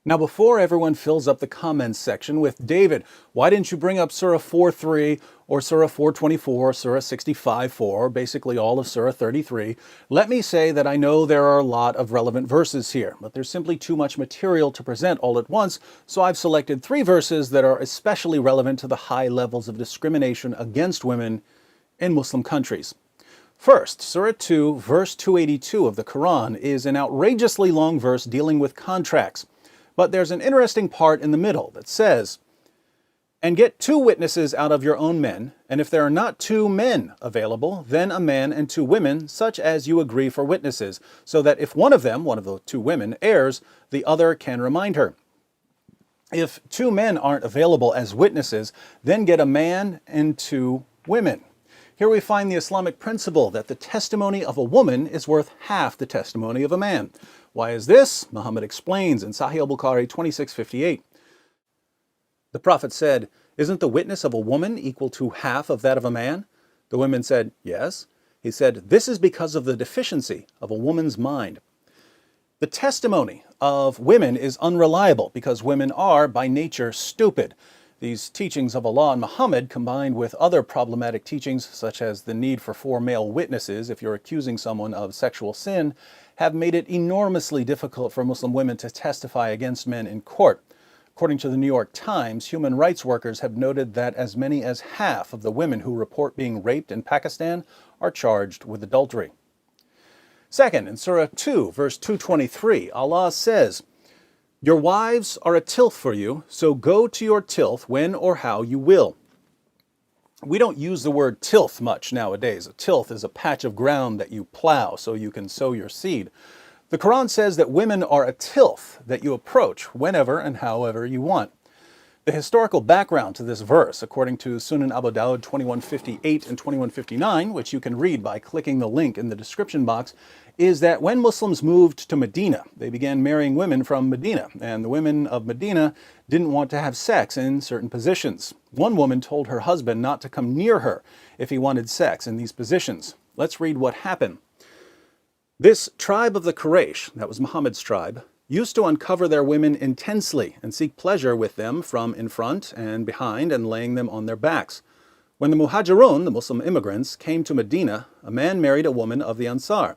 Now, before everyone fills up the comments section with, David, why didn't you bring up Surah 4:3 or Surah 4:24, Surah 65:4, basically all of Surah 33, let me say that I know there are a lot of relevant verses here, but there's simply too much material to present all at once, so I've selected 3 verses that are especially relevant to the high levels of discrimination against women in Muslim countries. First, Surah 2, verse 282 of the Quran is an outrageously long verse dealing with contracts. But there's an interesting part in the middle that says, "And get 2 witnesses out of your own men, and if there are not 2 men available, then a man and 2 women, such as you agree for witnesses, so that if one of them, one of the 2 women, errs, the other can remind her. If 2 men aren't available as witnesses, then get a man and 2 women." Here we find the Islamic principle that the testimony of a woman is worth half the testimony of a man. Why is this? Muhammad explains in Sahih al-Bukhari 2658. The Prophet said, "Isn't the witness of a woman equal to half of that of a man?" The women said, "Yes." He said, "This is because of the deficiency of a woman's mind." The testimony of women is unreliable because women are, by nature, stupid. These teachings of Allah and Muhammad, combined with other problematic teachings, such as the need for 4 male witnesses if you're accusing someone of sexual sin, have made it enormously difficult for Muslim women to testify against men in court. According to the New York Times, human rights workers have noted that as many as half of the women who report being raped in Pakistan are charged with adultery. Second, in Surah 2, verse 223, Allah says, "Your wives are a tilth for you, so go to your tilth when or how you will." We don't use the word tilth much nowadays. A tilth is a patch of ground that you plow so you can sow your seed. The Quran says that women are a tilth that you approach whenever and however you want. The historical background to this verse, according to Sunan Abu Dawud 2158 and 2159, which you can read by clicking the link in the description box, is that when Muslims moved to Medina, they began marrying women from Medina, and the women of Medina didn't want to have sex in certain positions. One woman told her husband not to come near her if he wanted sex in these positions. Let's read what happened. This tribe of the Quraysh, that was Muhammad's tribe, used to uncover their women intensely and seek pleasure with them from in front and behind and laying them on their backs. When the Muhajirun, the Muslim immigrants, came to Medina, a man married a woman of the Ansar.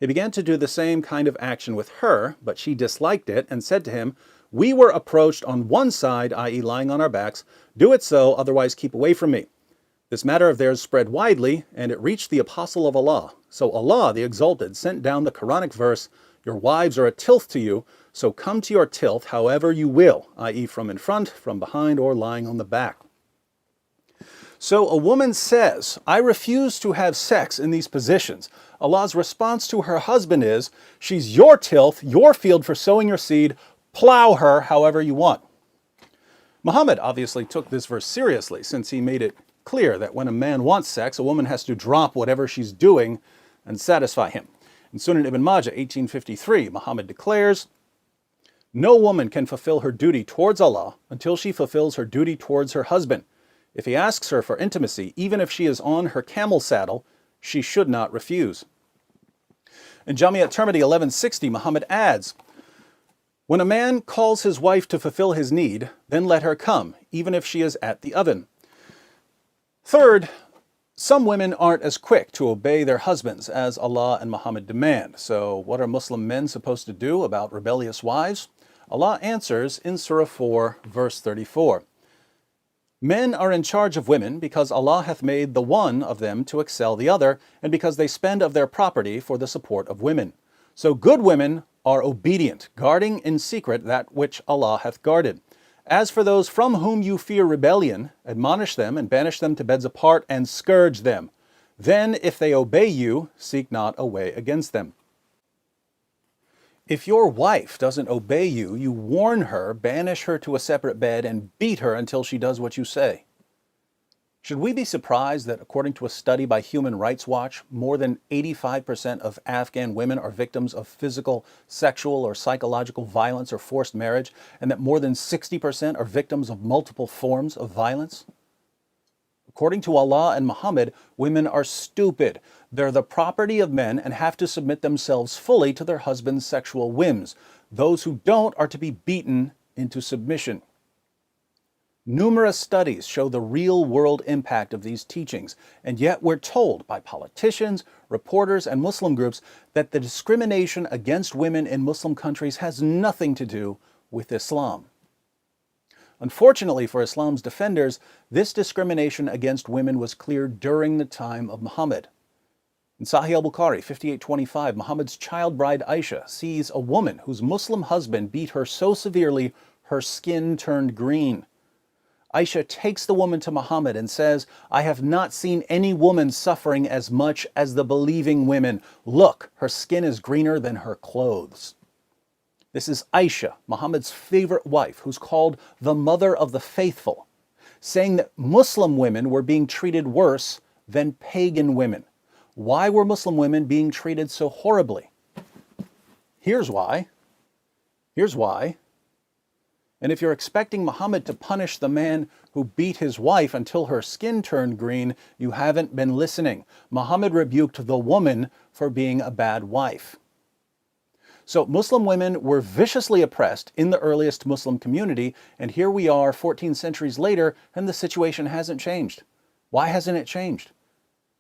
He began to do the same kind of action with her, but she disliked it and said to him, "We were approached on one side, i.e. lying on our backs. Do it so, otherwise keep away from me." This matter of theirs spread widely, and it reached the Apostle of Allah. So Allah, the Exalted, sent down the Quranic verse, "Your wives are a tilth to you, so come to your tilth however you will," i.e. from in front, from behind, or lying on the back. So a woman says, "I refuse to have sex in these positions." Allah's response to her husband is, "She's your tilth, your field for sowing your seed. Plow her however you want." Muhammad obviously took this verse seriously, since he made it clear that when a man wants sex, a woman has to drop whatever she's doing and satisfy him. In Sunan Ibn Majah 1853, Muhammad declares, "No woman can fulfill her duty towards Allah until she fulfills her duty towards her husband. If he asks her for intimacy, even if she is on her camel saddle, she should not refuse." In Jami at-Tirmidhi 1160, Muhammad adds, "When a man calls his wife to fulfill his need, then let her come, even if she is at the oven." Third, some women aren't as quick to obey their husbands as Allah and Muhammad demand. So what are Muslim men supposed to do about rebellious wives? Allah answers in Surah 4, verse 34. "Men are in charge of women because Allah hath made the one of them to excel the other, and because they spend of their property for the support of women. So good women are obedient, guarding in secret that which Allah hath guarded. As for those from whom you fear rebellion, admonish them and banish them to beds apart and scourge them. Then, if they obey you, seek not a way against them." If your wife doesn't obey you, you warn her, banish her to a separate bed, and beat her until she does what you say. Should we be surprised that, according to a study by Human Rights Watch, more than 85% of Afghan women are victims of physical, sexual, or psychological violence or forced marriage, and that more than 60% are victims of multiple forms of violence? According to Allah and Muhammad, women are stupid. They're the property of men and have to submit themselves fully to their husband's sexual whims. Those who don't are to be beaten into submission. Numerous studies show the real-world impact of these teachings, and yet we're told by politicians, reporters, and Muslim groups that the discrimination against women in Muslim countries has nothing to do with Islam. Unfortunately for Islam's defenders, this discrimination against women was clear during the time of Muhammad. In Sahih al-Bukhari 5825, Muhammad's child bride Aisha sees a woman whose Muslim husband beat her so severely her skin turned green. Aisha takes the woman to Muhammad and says, "I have not seen any woman suffering as much as the believing women. Look, her skin is greener than her clothes." This is Aisha, Muhammad's favorite wife, who's called the mother of the faithful, saying that Muslim women were being treated worse than pagan women. Why were Muslim women being treated so horribly? Here's why. And if you're expecting Muhammad to punish the man who beat his wife until her skin turned green, you haven't been listening. Muhammad rebuked the woman for being a bad wife. So Muslim women were viciously oppressed in the earliest Muslim community, and here we are 14 centuries later, and the situation hasn't changed. Why hasn't it changed?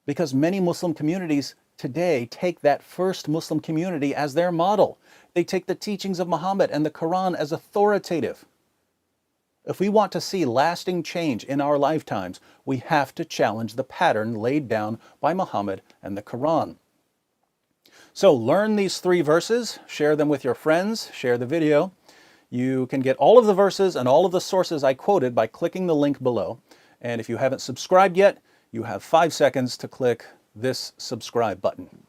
Because many Muslim communities today take that first Muslim community as their model. They take the teachings of Muhammad and the Quran as authoritative. If we want to see lasting change in our lifetimes, we have to challenge the pattern laid down by Muhammad and the Quran. So learn these 3 verses, share them with your friends, share the video. You can get all of the verses and all of the sources I quoted by clicking the link below. And if you haven't subscribed yet, you have 5 seconds to click this subscribe button.